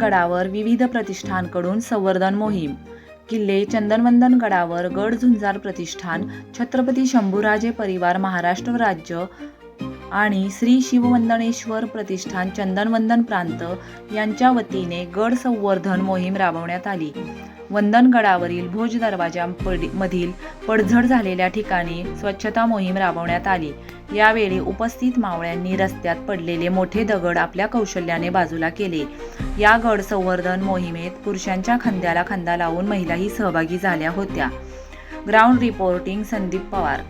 गडावर विविध प्रतिष्ठानकडून संवर्धन मोहीम. किल्ले चंदनवंदन गडावर गड झुंजार प्रतिष्ठान, छत्रपती शंभूराजे परिवार महाराष्ट्र राज्य आणि श्री शिववंदनेश्वर प्रतिष्ठान चंदनवंदन प्रांत यांच्या वतीने गड संवर्धन मोहीम राबवण्यात आली. वंदनगडावरील भोज दरवाजामधील पडझड झालेल्या ठिकाणी स्वच्छता मोहीम राबवण्यात आली. यावेळी उपस्थित मावळ्यांनी रस्त्यात पडलेले मोठे दगड आपल्या कौशल्याने बाजूला केले. या गड संवर्धन मोहिमेत पुरुषांच्या खांद्याला खांदा लावून महिलाही सहभागी झाल्या होत्या. Ground reporting Sandeep Pawar.